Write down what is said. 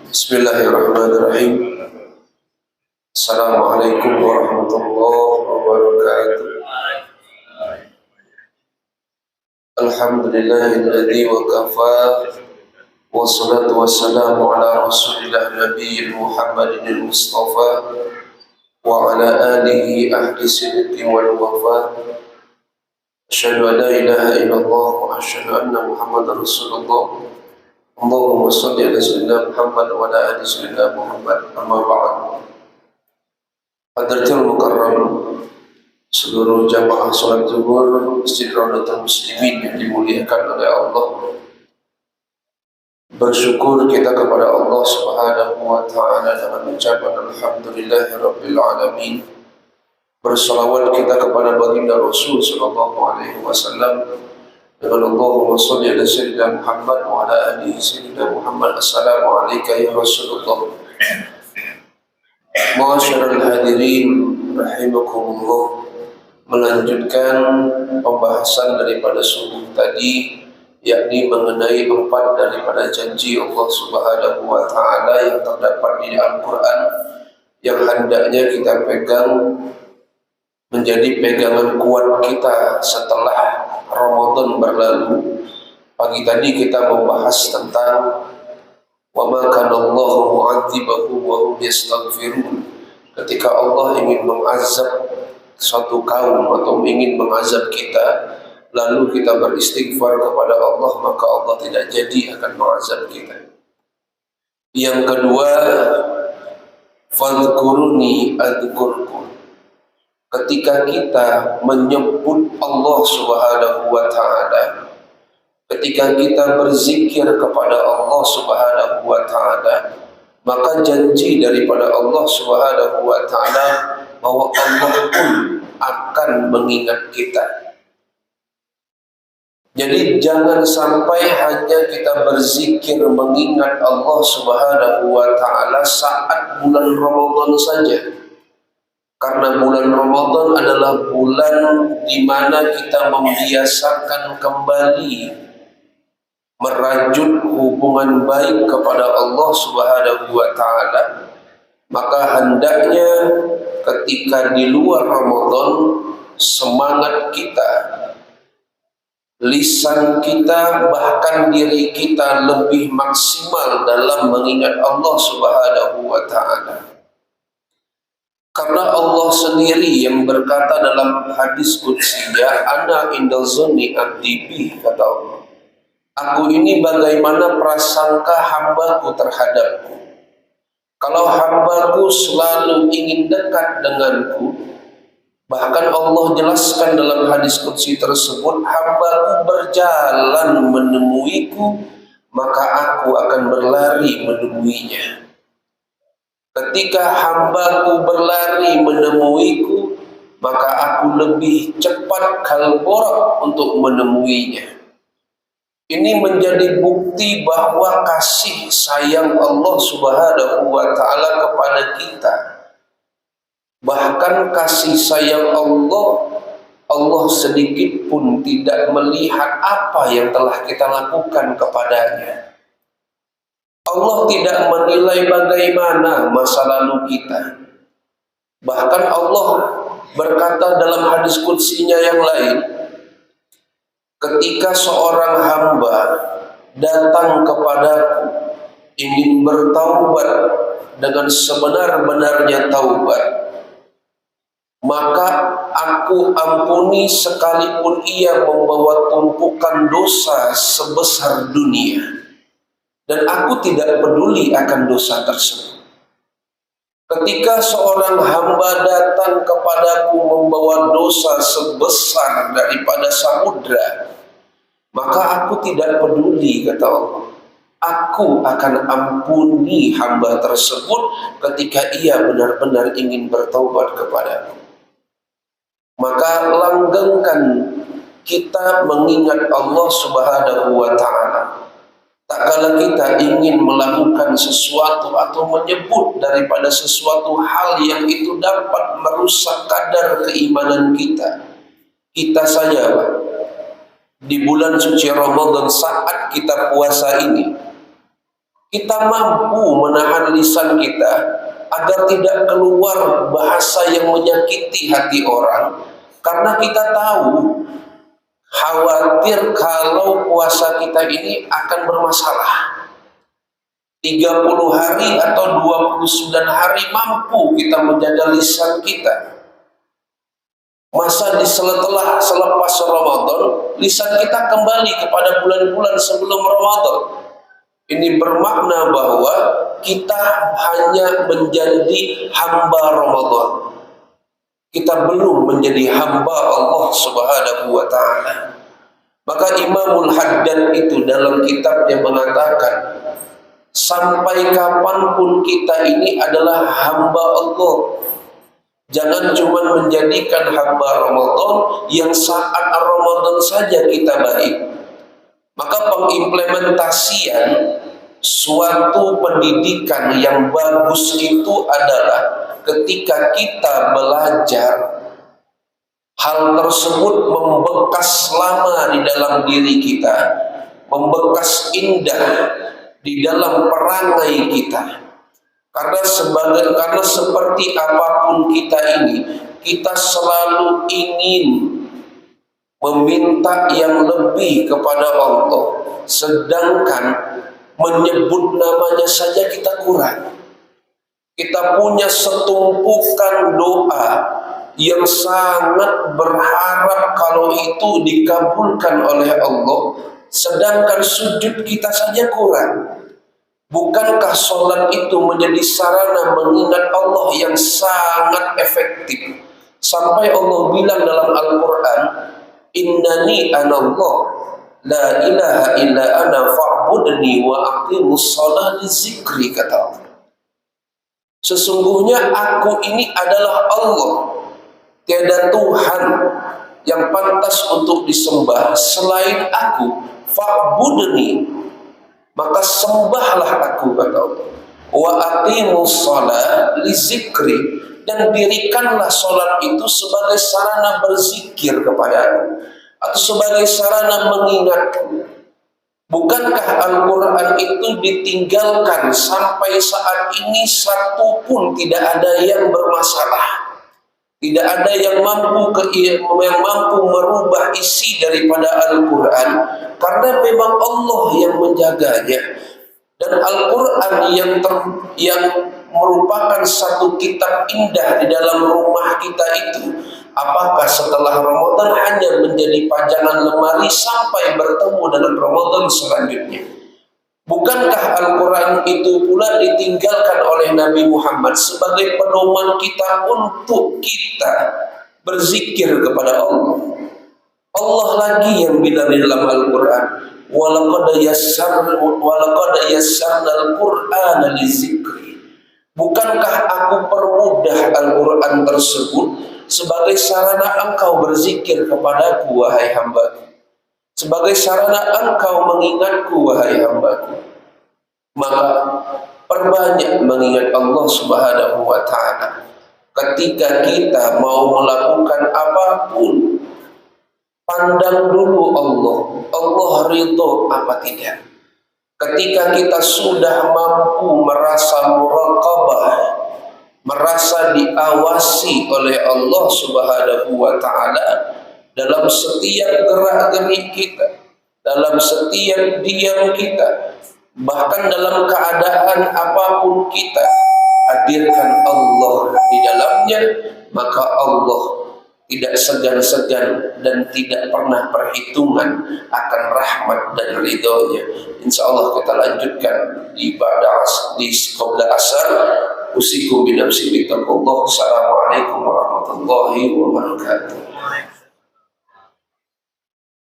Bismillahirrahmanirrahim. Assalamualaikum warahmatullahi wabarakatuh. Alhamdulillahilladzi wa kafa, wassalatu wassalamu ala rasulillah nabiyil Muhammadin Mustafa wa ala alihi ahli sidqi wal wafa. Asyhadu an la ilaha illallah wa asyhadu anna Muhammadar Rasulullah. Allahumma shalli ala sayyidina Muhammad wa ala ali sayyidina Muhammad. Amma ba'd. Hadratul Mukarram, seluruh jamaah salat zuhur Masjid Raudatul Muslimin yang dimuliakan oleh Allah. Bersyukur kita kepada Allah Subhanahu wa taala dengan ucapan alhamdulillahirabbil alamin. Bersalawat kita kepada baginda Rasul sallallahu alaihi wasallam dengan Allahumma shalli ala sayyidina Muhammad wa ala alihi sayyidina Muhammad. Assalamu alayka ya Rasulullah. Ma'asyiral hadirin rahimakumullah. Melanjutkan pembahasan daripada subuh tadi, yakni mengenai 4 daripada janji Allah Subhanahu wa taala yang terdapat di Al-Qur'an yang hendaknya kita pegang menjadi pegangan kuat kita setelah Ramadan berlalu. Pagi tadi kita membahas tentang wa ma kana Allahu mu'adzibahum wa hum yastaghfirun. Ketika Allah ingin mengazab suatu kaum atau ingin mengazab kita, lalu kita beristighfar kepada Allah, maka Allah tidak jadi akan mengazab kita. Yang kedua, fadhkuruni adzkurkum. Ketika kita menyebut Allah Subhanahu wa taala, ketika kita berzikir kepada Allah Subhanahu wa taala, maka janji daripada Allah Subhanahu wa taala bahwa Allah pun akan mengingat kita. Jadi jangan sampai hanya kita berzikir mengingat Allah Subhanahu wa taala saat bulan Ramadan saja. Karena bulan Ramadan adalah bulan di mana kita membiasakan kembali merajut hubungan baik kepada Allah Subhanahu wa taala. Maka hendaknya ketika di luar Ramadan, semangat kita, lisan kita, bahkan diri kita lebih maksimal dalam mengingat Allah Subhanahu wa taala. Karena Allah sendiri yang berkata dalam hadis qudsiyah, ana indal zonni abdi bi, kata Allah, aku ini bagaimana prasangka hambaku terhadapku. Kalau hambaku selalu ingin dekat denganku, bahkan Allah jelaskan dalam hadis qudsi tersebut, hambaku berjalan menemuiku, maka aku akan berlari menemuinya. Ketika hambaku berlari menemuiku, maka aku lebih cepat kalborak untuk menemuinya. Ini menjadi bukti bahwa kasih sayang Allah Subhanahu wa taala kepada kita. Bahkan kasih sayang Allah sedikit pun tidak melihat apa yang telah kita lakukan kepadanya. Allah tidak menilai bagaimana masa lalu kita. Bahkan Allah berkata dalam hadis qudsinya yang lain, ketika seorang hamba datang kepadaku ingin bertaubat dengan sebenar-benarnya taubat, maka aku ampuni sekalipun ia membawa tumpukan dosa sebesar dunia. Dan aku tidak peduli akan dosa tersebut. Ketika seorang hamba datang kepadaku membawa dosa sebesar daripada samudra, maka aku tidak peduli, kata Allah. Aku akan ampuni hamba tersebut ketika ia benar-benar ingin bertaubat kepadaku. Maka langgengkan kita mengingat Allah Subhanahu wa taala. Tak kala kita ingin melakukan sesuatu atau menyebut daripada sesuatu hal yang itu dapat merusak kadar keimanan kita. Kita saja, Pak, di bulan suci Ramadan saat kita puasa ini, Kita mampu menahan lisan kita agar tidak keluar bahasa yang menyakiti hati orang, karena kita tahu khawatir kalau puasa kita ini akan bermasalah. 30 hari atau 29 hari mampu kita menjaga lisan kita. Masa selepas Ramadan, lisan kita kembali kepada bulan-bulan sebelum Ramadan. Ini bermakna bahwa kita hanya menjadi hamba Ramadan. Kita belum menjadi hamba Allah Subhanahu wa ta'ala. Maka Imamul Haddad itu dalam kitabnya mengatakan, sampai kapanpun kita ini adalah hamba Allah. Jangan cuma menjadikan hamba Ramadan yang saat Ramadan saja kita baik. Maka pengimplementasian suatu pendidikan yang bagus itu adalah ketika kita belajar, hal tersebut membekas lama di dalam diri kita, membekas indah di dalam perangai kita. Karena seperti apapun kita ini, kita selalu ingin meminta yang lebih kepada Allah, sedangkan menyebut namanya saja kita kurang. Kita punya setumpukan doa yang sangat berharap kalau itu dikabulkan oleh Allah, sedangkan sujud kita saja kurang. Bukankah sholat itu menjadi sarana mengingat Allah yang sangat efektif? Sampai Allah bilang dalam Al-Quran, innani anallah la ilaha illa ana fa'budni wa aqimus sholat li zikri, kata Allah. Sesungguhnya aku ini adalah Allah, tiada Tuhan yang pantas untuk disembah selain aku, fa'budni, maka sembahlah aku, kata Allah. Wa aqimus shalah li zikri, dan dirikanlah salat itu sebagai sarana berzikir kepada aku, atau sebagai sarana mengingatku. Bukankah Al-Quran itu ditinggalkan sampai saat ini satu pun tidak ada yang bermasalah? Tidak ada yang mampu merubah isi daripada Al-Quran, karena memang Allah yang menjaganya. Dan Al-Quran yang merupakan satu kitab indah di dalam rumah kita itu, apakah setelah Ramadan hanya menjadi pajangan lemari sampai bertemu dengan Ramadan selanjutnya? Bukankah Al-Quran itu pula ditinggalkan oleh Nabi Muhammad sebagai pedoman kita untuk kita berzikir kepada Allah? Allah lagi yang bilang di dalam Al-Quran, walaqad yassarna al-Qur'ana lizikri. Bukankah aku permudah Al-Quran tersebut sebagai sarana engkau berzikir kepadaku, wahai hambaku, sebagai sarana engkau mengingatku, wahai hambaku? Maka perbanyak mengingat Allah Subhanahu wa ta'ala. Ketika kita mau melakukan apapun, pandang dulu Allah ridho apa tidak. Ketika kita sudah mampu merasa muraqabah, merasa diawasi oleh Allah Subhanahu wa ta'ala dalam setiap gerak-gerik kita, dalam setiap diam kita, bahkan dalam keadaan apapun kita, hadirkan Allah di dalamnya, maka Allah tidak segan-segan dan tidak pernah perhitungan akan rahmat dan ridhonya. Insya Allah kita lanjutkan di qabla asar. Usikum binafsi bittaqullah. Assalamualaikum warahmatullahi wabarakatuh.